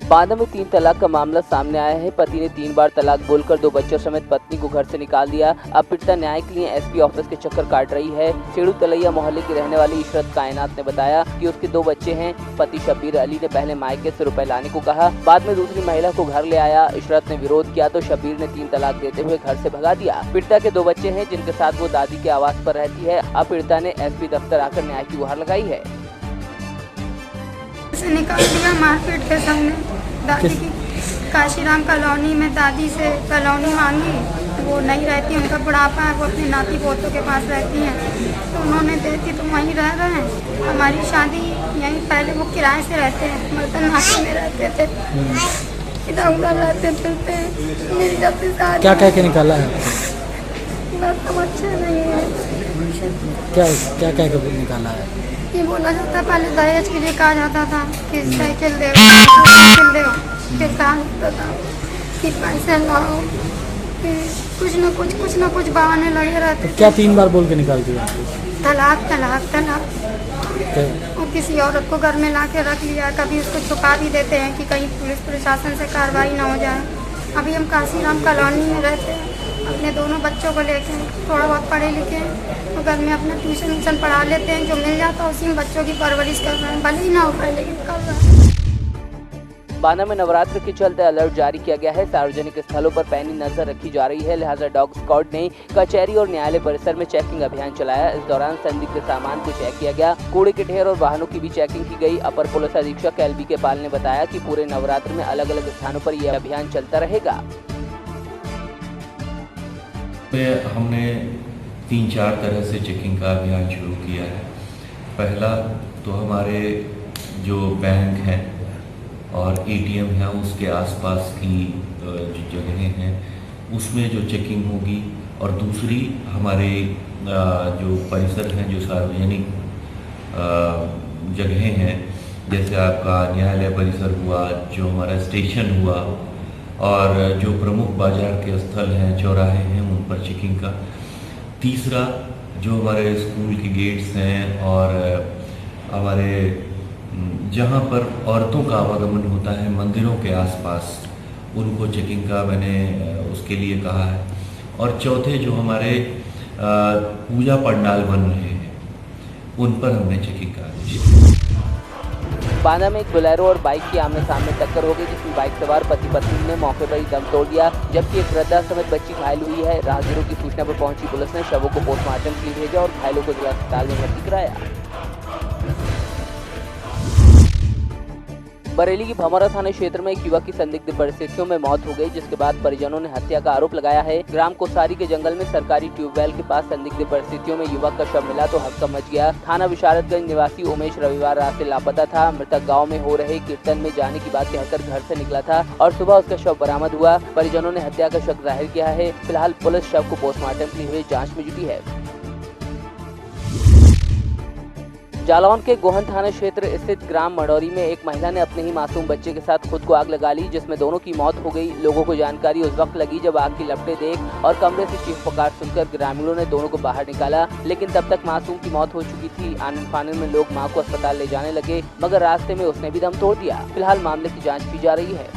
बांदा में 3 तलाक का मामला सामने आया है। पति ने 3 बार तलाक बोलकर 2 बच्चों समेत पत्नी को घर से निकाल दिया। अब पीड़िता न्याय के लिए एसपी ऑफिस के चक्कर काट रही है। सेड़ू तलैया मोहल्ले की रहने वाली इशरत कायनात ने बताया कि उसके 2 बच्चे हैं। पति शब्बीर अली ने पहले मायके से रुपए लाने को कहा, बाद में दूसरी महिला को घर ले आया। इशरत ने विरोध किया तो शब्बीर ने 3 तलाक देते हुए घर से भगा दिया। पीड़िता के 2 बच्चे हैं जिनके साथ वो दादी के आवास पर रहती है। अब पीड़िता ने एसपी दफ्तर आकर न्याय की गुहार लगाई है। निकाल दिया मारपीट के सामने। दादी की काशीराम कॉलोनी में दादी से कॉलोनी मांगी, वो नहीं रहती, उनका बुढ़ापा है, वो अपने नाती पोतों के पास रहती हैं, तो उन्होंने देती तो वहीं रह रहे हैं। हमारी शादी यहीं, पहले वो किराए से रहते हैं, मर्दन नाके में रहते थे, इधर उधर रहते फिरते हैं। मेरी जब से शादी क्या कह के निकाला है? बस समझे नहीं है। क्या कह के निकाला है? ये बोला जाता, पहले दहेज के लिए कहा जाता था कि साइकिल दे, साइकिल दे, फिर कहा जाता था कि पैसे लाओ, कुछ न कुछ बहाने लगे रहते। क्या 3 बार बोल के निकाल दिया? तलाक तलाक तलाक। और किसी औरत को घर में ला के रख लिया, कभी उसको छुपा भी देते हैं कि कहीं पुलिस प्रशासन से कार्रवाई ना हो जाए। अभी हम काशीराम कॉलोनी में रहते हैं, अपने दोनों बच्चों को लेके, थोड़ा बहुत पढ़े लिखे तो घर में अपना ट्यूशन पढ़ा लेते हैं, जो मिल जाता है उसी में बच्चों की परवरिश कर रहे हैं, भले ही ना हो पाए लेकिन कर रहे हैं। बांदा में नवरात्र के चलते अलर्ट जारी किया गया है। सार्वजनिक स्थलों पर पैनी नजर रखी जा रही है, लिहाजा डॉग स्क्वाड ने कचहरी और न्यायालय परिसर में चेकिंग अभियान चलाया। इस दौरान संदिग्ध सामान को चेक किया गया, कूड़े के ढेर और वाहनों की भी चेकिंग की गई। अपर पुलिस अधीक्षक एलबी के पाल ने बताया कि पूरे नवरात्र में अलग अलग स्थानों पर यह अभियान चलता रहेगा। हमने 3-4 तरह से चेकिंग का अभियान शुरू किया है। पहला तो हमारे जो बैंक हैं और एटीएम है उसके आसपास की जो जगहें हैं उसमें जो चेकिंग होगी, और दूसरी हमारे जो परिसर हैं, जो सार्वजनिक जगहें हैं, जैसे आपका न्यायालय परिसर हुआ, जो हमारा स्टेशन हुआ, और जो प्रमुख बाजार के स्थल हैं, चौराहे हैं, उन पर चेकिंग का। तीसरा जो हमारे स्कूल के गेट्स हैं और हमारे जहाँ पर औरतों का आवागमन होता है, मंदिरों के आसपास, उनको चेकिंग का मैंने उसके लिए कहा है। और चौथे जो हमारे पूजा पंडाल बन रहे हैं, उन पर हमने चेकिंग का आदेश। बांदा में एक बोलेरो और बाइक की आमने सामने टक्कर हो गई, जिसमें बाइक सवार पति पत्नी ने मौके पर ही दम तोड़ दिया, जबकि एक वृद्धा समेत बच्ची घायल हुई है। राहगीरों की सूचना पर पहुंची पुलिस ने शवों को पोस्टमार्टम के लिए भेजा और घायलों को जिला अस्पताल में भर्ती कराया। बरेली की भमरा थाना क्षेत्र में एक युवक की संदिग्ध परिस्थितियों में मौत हो गई, जिसके बाद परिजनों ने हत्या का आरोप लगाया है। ग्राम कोसारी के जंगल में सरकारी ट्यूबवेल के पास संदिग्ध परिस्थितियों में युवक का शव मिला तो हड़कंप मच गया। थाना विशारदगंज निवासी उमेश रविवार रात से लापता था। मृतक गाँव में हो रहे कीर्तन में जाने की बात कहकर घर से निकला था और सुबह उसका शव बरामद हुआ। परिजनों ने हत्या का शक जाहिर किया है। फिलहाल पुलिस शव को पोस्टमार्टम के लिए जाँच में जुटी है। जालौन के गोहन थाना क्षेत्र स्थित ग्राम मडौरी में एक महिला ने अपने ही मासूम बच्चे के साथ खुद को आग लगा ली, जिसमें दोनों की मौत हो गई। लोगों को जानकारी उस वक्त लगी जब आग की लपटें देख और कमरे से चीख पुकार सुनकर ग्रामीणों ने दोनों को बाहर निकाला, लेकिन तब तक मासूम की मौत हो चुकी थी। आनन फानन में लोग मां को अस्पताल ले जाने लगे, मगर रास्ते में उसने भी दम तोड़ दिया। फिलहाल मामले की जाँच की जा रही है।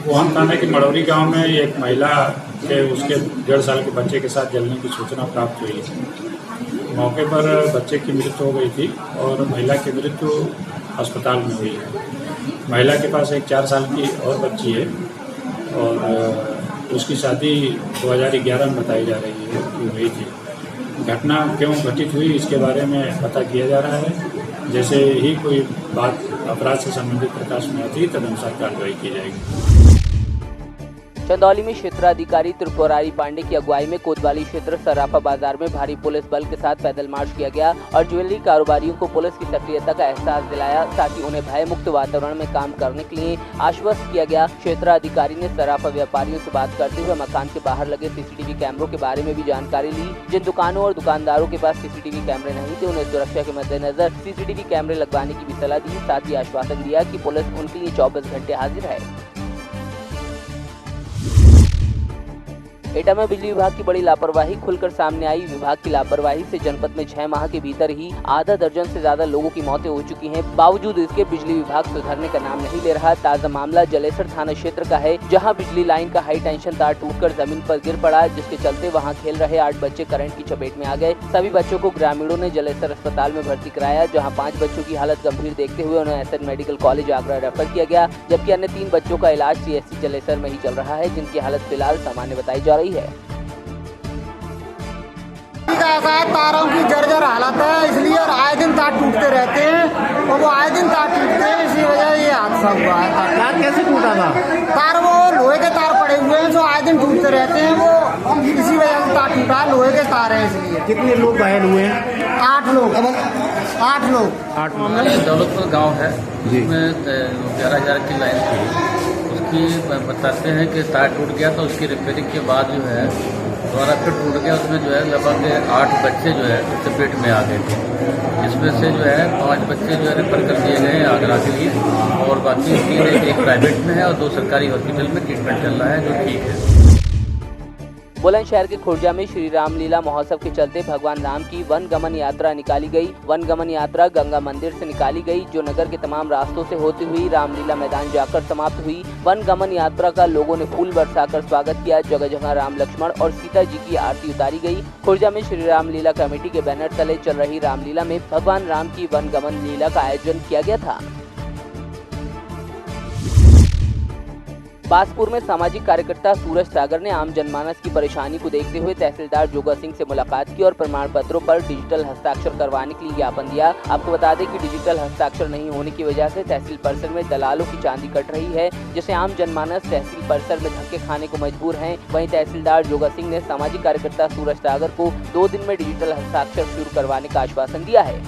गोहन थाना के मडौरी गांव में एक महिला के उसके 1.5 साल के बच्चे के साथ जलने की सूचना प्राप्त हुई। मौके पर बच्चे की मृत्यु हो गई थी और महिला की मृत्यु अस्पताल में हुई है। महिला के पास एक 4 साल की और बच्ची है और उसकी शादी 2011 में बताई जा रही है कि हुई थी। घटना क्यों घटित हुई इसके बारे में पता किया जा रहा है। जैसे ही कोई बात अपराध से संबंधित प्रकाश में आती है तदनुसार कार्रवाई की जाएगी। चंदौली में क्षेत्राधिकारी त्रिपुरारी पांडे की अगुवाई में कोतवाली क्षेत्र सराफा बाजार में भारी पुलिस बल के साथ पैदल मार्च किया गया और ज्वेलरी कारोबारियों को पुलिस की सक्रियता का एहसास दिलाया, साथ ही उन्हें भय मुक्त वातावरण में काम करने के लिए आश्वस्त किया गया। क्षेत्राधिकारी ने सराफा व्यापारियों से बात करते हुए मकान के बाहर लगे सीसीटीवी कैमरों के बारे में भी जानकारी ली। जिन दुकानों और दुकानदारों के पास सीसीटीवी कैमरे नहीं थे, उन्हें सुरक्षा के मद्देनजर सीसीटीवी कैमरे लगवाने की भी सलाह दी। साथ ही आश्वासन दिया कि पुलिस उनके लिए 24 घंटे हाजिर है। एटा में बिजली विभाग की बड़ी लापरवाही खुलकर सामने आई। विभाग की लापरवाही से जनपद में 6 माह के भीतर ही आधा दर्जन से ज्यादा लोगों की मौतें हो चुकी हैं। बावजूद इसके बिजली विभाग सुधरने का नाम नहीं ले रहा। ताजा मामला जलेसर थाना क्षेत्र का है, जहां बिजली लाइन का हाई टेंशन तार टूटकर जमीन पर गिर पड़ा, जिसके चलते वहां खेल रहे 8 बच्चे करंट की चपेट में आ गए। सभी बच्चों को ग्रामीणों ने जलेसर अस्पताल में भर्ती कराया, जहां 5 बच्चों की हालत गंभीर देखते हुए उन्हें SN medical college Agra refer किया गया, जबकि अन्य 3 बच्चों का इलाज सीएससी जलेसर में ही चल रहा है, जिनकी हालत फिलहाल सामान्य बताई जा रही है। ऐसा है, तारों की जर्जर हालत है, इसलिए और आए दिन तार टूटते रहते हैं और वो आए दिन तार टूटते हैं, इसी वजह ये हादसा हुआ है। तार कैसे टूटा था? तार वो लोहे के तार पड़े हुए हैं जो आए दिन टूटते रहते हैं, वो इसी वजह से तार टूटा है, लोहे के तार है इसलिए। कितने लोग घायल हुए हैं? 8 लोग। 8 लोग। दौलतपुर गांव है, जिसमें 11,000 की लाइन थी। उसकी बताते हैं कि तार टूट गया, तो उसकी रिपेयरिंग के बाद जो है दोबारा फिर टूट गया। उसमें जो है लगभग 8 बच्चे जो है चपेट में आ गए थे, जिसमें से जो है 5 बच्चे जो है रेफर कर दिए गए आगरा के लिए, और बाकी 3 एक प्राइवेट में है और 2 सरकारी हॉस्पिटल में ट्रीटमेंट चल रहा है, जो ठीक है। बुलंदशहर के खुर्जा में श्री रामलीला महोत्सव के चलते भगवान राम की वन गमन यात्रा निकाली गई। वन गमन यात्रा गंगा मंदिर से निकाली गई, जो नगर के तमाम रास्तों से होती हुई रामलीला मैदान जाकर समाप्त हुई। वन गमन यात्रा का लोगों ने फूल बरसाकर स्वागत किया। जगह जगह राम लक्ष्मण और सीता जी की आरती उतारी गई। खुर्जा में श्री रामलीला कमेटी के बैनर तले चल रही रामलीला में भगवान राम की वन गमन लीला का आयोजन किया गया था। बासपुर में सामाजिक कार्यकर्ता सूरज सागर ने आम जनमानस की परेशानी को देखते हुए तहसीलदार जोगा सिंह से मुलाकात की और प्रमाण पत्रों पर डिजिटल हस्ताक्षर करवाने के लिए ज्ञापन दिया। आपको बता दें कि डिजिटल हस्ताक्षर नहीं होने की वजह से तहसील परिसर में दलालों की चांदी कट रही है, जिससे आम जनमानस तहसील परिसर में धक्के खाने को मजबूर हैं। वहीं तहसीलदार जोगा सिंह ने सामाजिक कार्यकर्ता सूरज सागर को 2 दिन में डिजिटल हस्ताक्षर शुरू करवाने का आश्वासन दिया है।